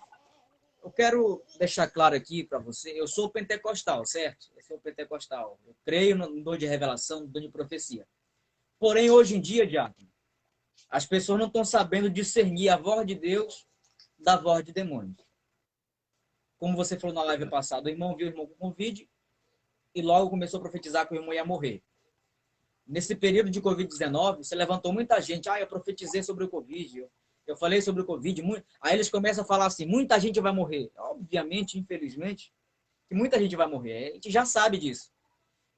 Eu quero deixar claro aqui para você, eu sou pentecostal, certo? Eu sou pentecostal. Eu creio no dom de revelação, no dom de profecia. Porém, hoje em dia, Diácono, as pessoas não estão sabendo discernir a voz de Deus da voz de demônios. Como você falou na live passada, o irmão viu o irmão com Covid e logo começou a profetizar que o irmão ia morrer. Nesse período de Covid-19, você levantou muita gente. Eu profetizei sobre o Covid, eu falei sobre o Covid. Aí eles começam a falar assim, muita gente vai morrer. Obviamente, infelizmente, que muita gente vai morrer. A gente já sabe disso.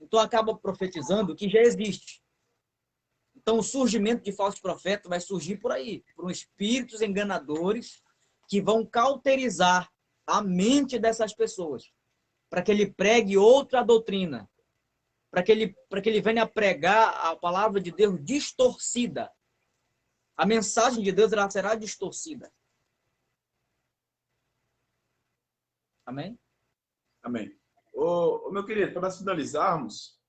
Então, acaba profetizando o que já existe. Então, o surgimento de falsos profetas vai surgir por aí, por espíritos enganadores que vão cauterizar a mente dessas pessoas, para que ele pregue outra doutrina, para que ele venha pregar a palavra de Deus distorcida. A mensagem de Deus ela será distorcida. Amém? Amém. Ô, meu querido, para nós finalizarmos,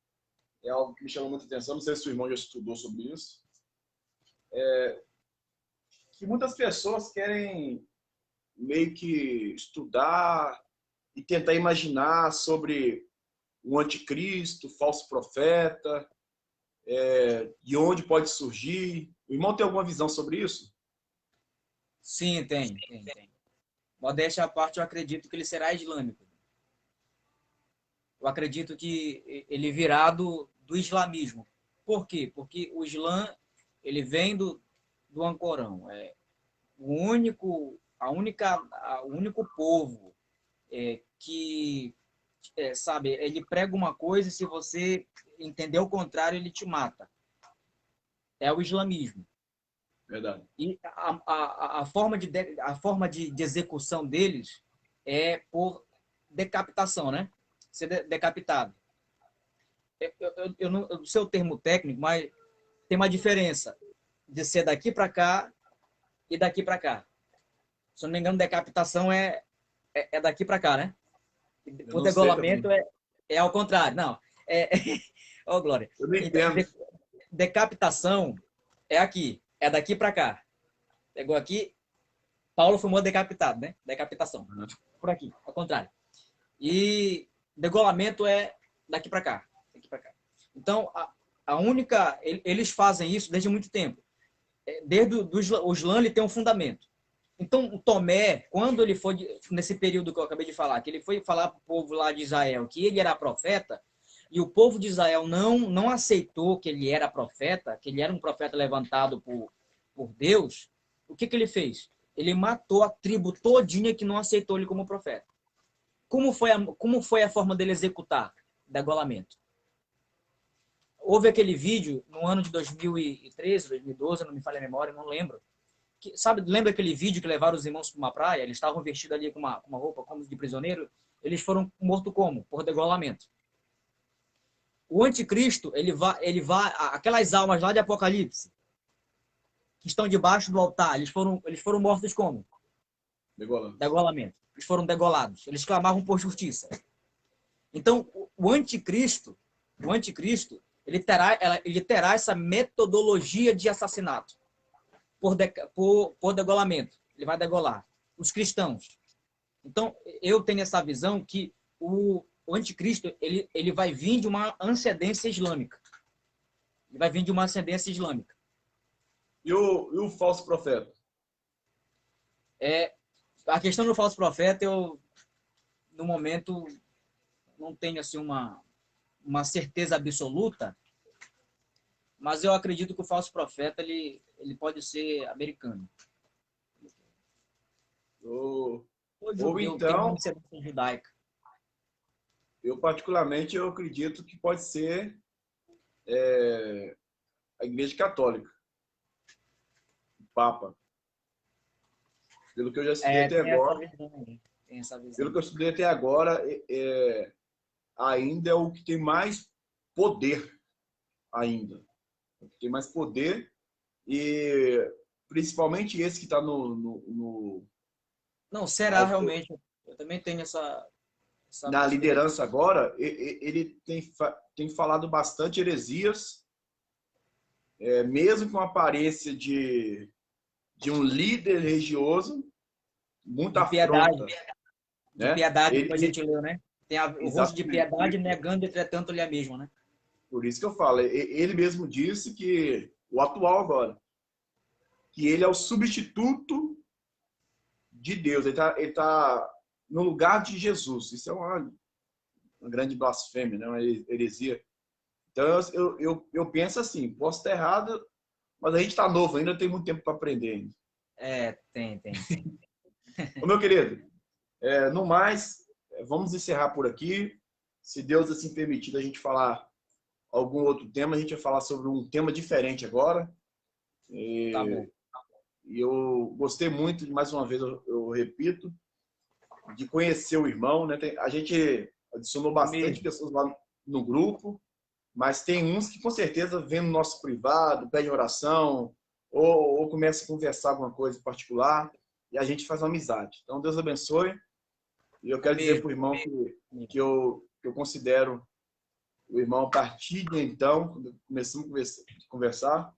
é algo que me chamou muita atenção, não sei se o irmão já estudou sobre isso, que muitas pessoas querem meio que estudar e tentar imaginar sobre o anticristo, o falso profeta, e onde pode surgir. O irmão tem alguma visão sobre isso? Sim, tem. Modéstia à parte, eu acredito que ele será islâmico. Eu acredito que ele virá do islamismo. Por quê? Porque o Islã ele vem do Ancorão. O único povo que, sabe, ele prega uma coisa e se você entender o contrário, ele te mata. É o islamismo. Verdade. E a forma de execução deles é por decapitação, né? Ser decapitado. Eu não sei o termo técnico, mas tem uma diferença de ser daqui para cá e daqui para cá. Se eu não me engano, decapitação é daqui para cá, né? O degolamento é ao contrário. Não, oh, Glória. Eu não entendo. Então, decapitação é aqui, é daqui para cá. Pegou aqui, Paulo foi decapitado, né? Decapitação. Por aqui, ao contrário. E degolamento é daqui para cá. Então, eles fazem isso desde muito tempo. desde o Islã ele tem um fundamento. Então, o Tomé, quando ele foi, nesse período que eu acabei de falar, que ele foi falar para o povo lá de Israel que ele era profeta, e o povo de Israel não aceitou que ele era profeta, que ele era um profeta levantado por Deus, o que ele fez? Ele matou a tribo todinha que não aceitou ele como profeta. Como foi a forma dele executar? Degolamento. Houve aquele vídeo no ano de 2013, 2012, não me falha a memória, não lembro. Lembra aquele vídeo que levaram os irmãos para uma praia? Eles estavam vestidos ali com uma roupa como de prisioneiro. Eles foram mortos como? Por degolamento. O anticristo, ele vai, aquelas almas lá de Apocalipse, que estão debaixo do altar, eles foram mortos como? Degolamento. Eles foram degolados. Eles clamavam por justiça. Então, o anticristo, ele terá essa metodologia de assassinato por degolamento. Ele vai degolar os cristãos. Então, eu tenho essa visão que o anticristo ele vai vir de uma ascendência islâmica. Ele vai vir de uma ascendência islâmica. E o falso profeta? A questão do falso profeta, eu, no momento, não tenho assim, uma certeza absoluta, mas eu acredito que o falso profeta ele pode ser americano. Ou judeu, então, tem uma judaica. Eu particularmente eu acredito que pode ser a Igreja Católica, o Papa. Pelo que eu já estudei até agora, pelo que eu estudei até agora, ainda é o que tem mais poder ainda. Tem mais poder e principalmente esse que está no... Não, será realmente? Eu também tenho essa na liderança agora, ele tem falado bastante heresias, mesmo com a aparência de um líder religioso, muita piedade, né? De piedade que a gente leu, né? Tem o rosto de piedade isso. negando, entretanto, ele é mesmo, né? Por isso que eu falo, ele mesmo disse que, o atual agora, que ele é o substituto de Deus, ele tá no lugar de Jesus. Isso é uma grande blasfêmia, né? Uma heresia. Então, eu penso assim, posso estar errado, mas a gente está novo ainda, tem muito tempo para aprender ainda. Tem. Ô, meu querido, no mais, vamos encerrar por aqui. Se Deus assim permitir a gente falar algum outro tema, a gente vai falar sobre um tema diferente agora. Tá bom. E eu gostei muito, mais uma vez eu repito, de conhecer o irmão, né? A gente adicionou bastante pessoas lá no grupo, mas tem uns que com certeza vêm no nosso privado, pedem oração, ou começam a conversar alguma coisa em particular, e a gente faz uma amizade. Então, Deus abençoe. E eu quero dizer para o irmão que eu considero o irmão a partir de então, quando começamos a conversar,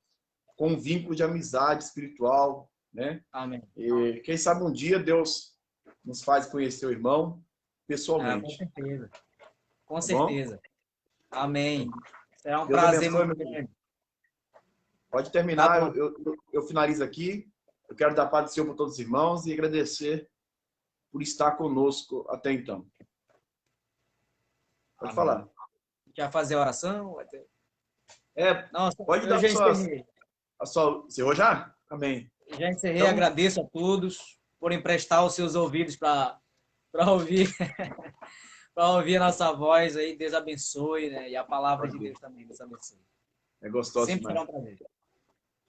com um vínculo de amizade espiritual, né? Amém. E quem sabe um dia Deus nos faz conhecer o irmão pessoalmente. Com certeza. Com tá certeza. Bom? Amém. Será um Deus prazer abençoe, muito grande. Pode terminar, Tá, eu finalizo aqui. Eu quero dar paz do Senhor para todos os irmãos e agradecer por estar conosco até então. Pode falar. Já fazer a oração? Nossa, pode dar a sua... Encerrou já? Amém. Já encerrei, então, agradeço a todos por emprestar os seus ouvidos para ouvir para ouvir a nossa voz aí. Deus abençoe, né? E a palavra de Deus também, Deus abençoe. É gostoso sempre demais. será um prazer.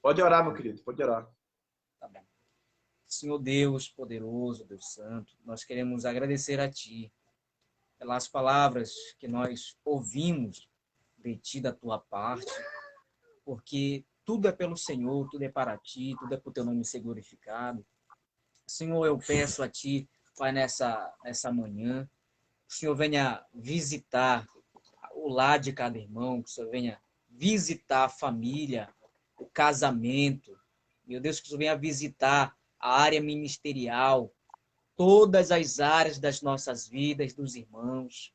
Pode orar, meu querido, pode orar. Tá bom. Senhor Deus poderoso, Deus santo, nós queremos agradecer a Ti pelas palavras que nós ouvimos de Ti, da Tua parte, porque tudo é pelo Senhor, tudo é para Ti, tudo é para o Teu nome ser glorificado. Senhor, eu peço a Ti, Pai, nessa manhã, que o Senhor venha visitar o lar de cada irmão, que o Senhor venha visitar a família, o casamento. Meu Deus, que o Senhor venha visitar a área ministerial, todas as áreas das nossas vidas, dos irmãos.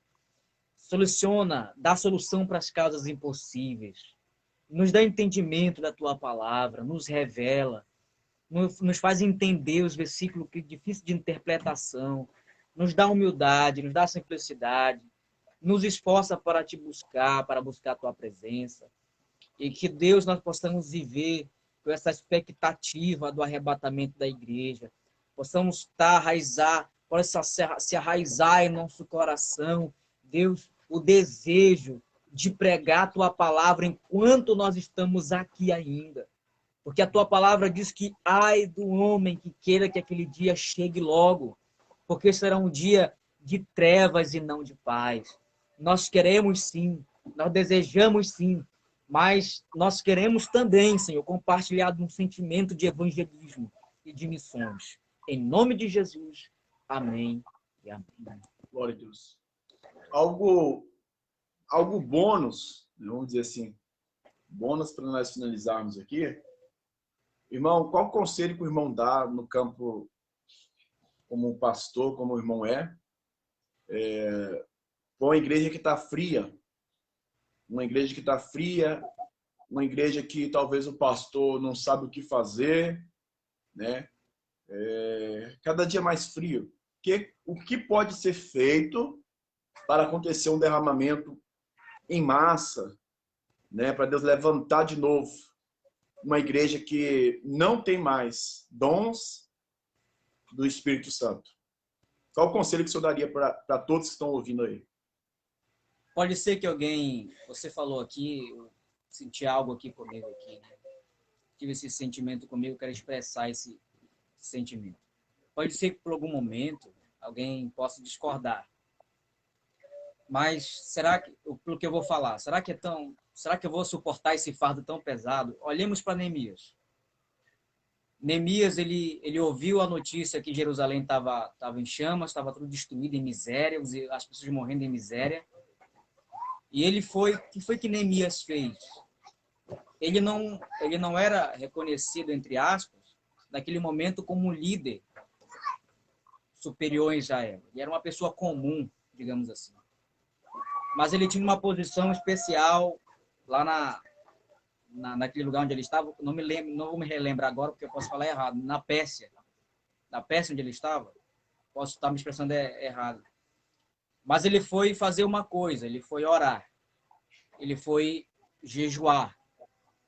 Dá solução para as causas impossíveis. nos dá entendimento da tua palavra, nos revela, nos faz entender os versículos que difíceis de interpretação, nos dá humildade, nos dá simplicidade, nos esforça para te buscar, para buscar a tua presença. E que, Deus, nós possamos viver com essa expectativa do arrebatamento da igreja. Possamos possa se arraizar em nosso coração, Deus, o desejo de pregar a tua palavra enquanto nós estamos aqui ainda. Porque a tua palavra diz que ai do homem que queira que aquele dia chegue logo, porque será um dia de trevas e não de paz. Nós queremos sim, nós desejamos sim, mas nós queremos também, Senhor, compartilhar de um sentimento de evangelismo e de missões. Em nome de Jesus, amém e amém. Glória a Deus. Algo bônus, vamos dizer assim, bônus para nós finalizarmos aqui. Irmão, qual conselho que o irmão dá no campo como pastor, como o irmão para uma igreja que está fria, uma igreja que está fria, uma igreja que talvez o pastor não sabe o que fazer, né? Cada dia mais frio. O que pode ser feito para acontecer um derramamento em massa, né? Para Deus levantar de novo uma igreja que não tem mais dons do Espírito Santo? Qual o conselho que o senhor daria para todos que estão ouvindo aí? Pode ser que você falou aqui, eu senti algo aqui comigo, aqui, né? Tive esse sentimento comigo, quero expressar esse sentimento. Pode ser que por algum momento alguém possa discordar. Mas será que, pelo que eu vou falar, será que eu vou suportar esse fardo tão pesado? Olhemos para Neemias. Neemias, ele ouviu a notícia que Jerusalém estava em chamas, estava tudo destruído em miséria, as pessoas morrendo em miséria. E o que foi que Neemias fez? Ele não era reconhecido, entre aspas, naquele momento como um líder superior em Israel. Ele era uma pessoa comum, digamos assim. Mas ele tinha uma posição especial lá naquele lugar onde ele estava. Não vou me relembrar agora, porque eu posso falar errado. Na Pérsia onde ele estava, posso estar me expressando errado. Mas ele foi fazer uma coisa, ele foi orar, ele foi jejuar,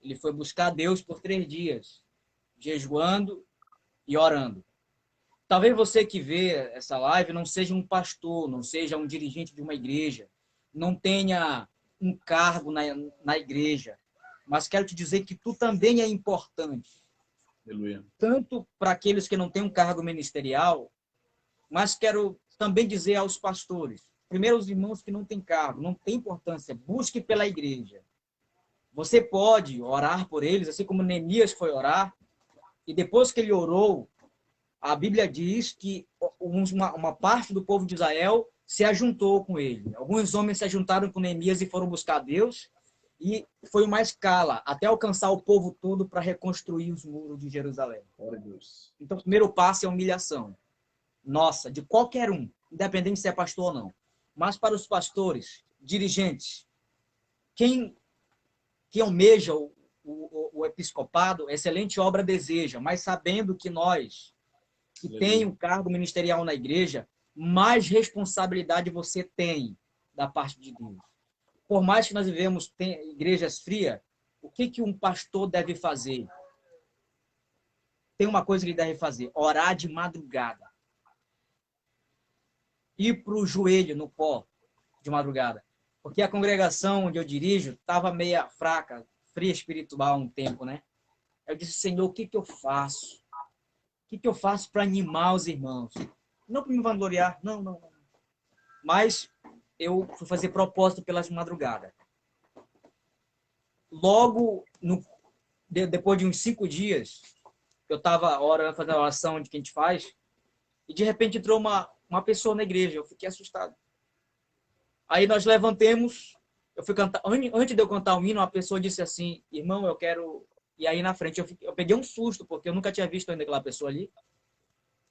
ele foi buscar Deus por 3 dias, jejuando e orando. Talvez você que vê essa live não seja um pastor, não seja um dirigente de uma igreja, não tenha um cargo na igreja, mas quero te dizer que tu também é importante. Aleluia. Tanto para aqueles que não têm um cargo ministerial, mas quero também dizer aos pastores, primeiro os irmãos que não têm cargo, não tem importância, busque pela igreja. Você pode orar por eles, assim como Neemias foi orar, e depois que ele orou, a Bíblia diz que uma parte do povo de Israel se ajuntou com ele. Alguns homens se ajuntaram com Neemias e foram buscar Deus, e foi uma escala, até alcançar o povo todo para reconstruir os muros de Jerusalém. Então, o primeiro passo é a humilhação. Nossa, de qualquer um, independente se é pastor ou não. Mas para os pastores, dirigentes, quem almeja o episcopado, excelente obra deseja, mas sabendo que nós, que tem um cargo ministerial na igreja, mais responsabilidade você tem da parte de Deus. Por mais que nós vivemos igrejas frias, o que um pastor deve fazer? Tem uma coisa que ele deve fazer: orar de madrugada. Ir para o joelho no pó de madrugada. Porque a congregação onde eu dirijo estava meia fraca, fria espiritual há um tempo, né? Eu disse: Senhor, o que eu faço? O que eu faço para animar os irmãos? Não para me vangloriar, não. Mas eu fui fazer propósito pelas madrugadas. Logo, depois de uns 5 dias, eu estava fazendo a oração de que a gente faz, e de repente entrou uma pessoa na igreja. Eu fiquei assustado. Aí nós levantemos, eu fui cantar, antes de eu cantar o hino, uma pessoa disse assim: irmão, eu quero... E aí na frente eu peguei um susto, porque eu nunca tinha visto ainda aquela pessoa ali.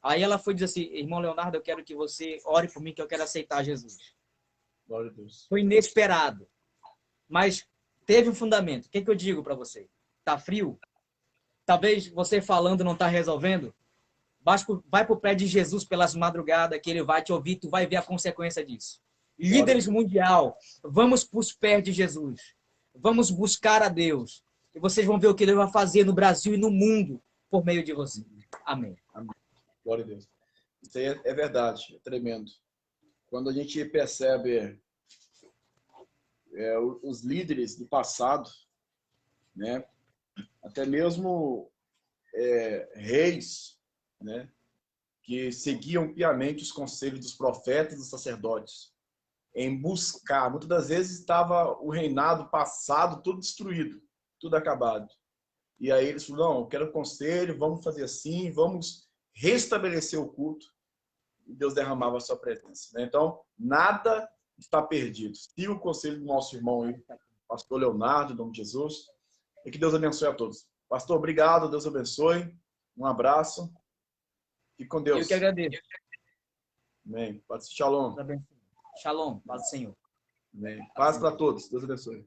Aí ela foi dizer assim: irmão Leonardo, eu quero que você ore por mim, que eu quero aceitar Jesus. Glória a Deus. Foi inesperado. Mas teve um fundamento. O que eu digo para você? Tá frio? Talvez você falando não tá resolvendo? Vai para o pé de Jesus pelas madrugadas, que ele vai te ouvir, tu vai ver a consequência disso. Líderes mundial, vamos para os pés de Jesus. Vamos buscar a Deus. E vocês vão ver o que Deus vai fazer no Brasil e no mundo por meio de você. Amém. Amém. Glória a Deus. Isso aí é verdade, é tremendo. Quando a gente percebe os líderes do passado, né? Até mesmo reis, né? Que seguiam piamente os conselhos dos profetas e dos sacerdotes, em buscar. Muitas das vezes estava o reinado passado todo destruído, tudo acabado. E aí eles falaram, não, eu quero conselho, vamos fazer assim, vamos restabelecer o culto. E Deus derramava a sua presença, né? Então, nada está perdido. Siga o conselho do nosso irmão aí, pastor Leonardo, em nome de Jesus. E que Deus abençoe a todos. Pastor, obrigado, Deus abençoe. Um abraço. Fique com Deus. Eu que agradeço. Amém. Paz, shalom. Shalom, paz do Senhor. Amém. Paz para todos. Deus abençoe.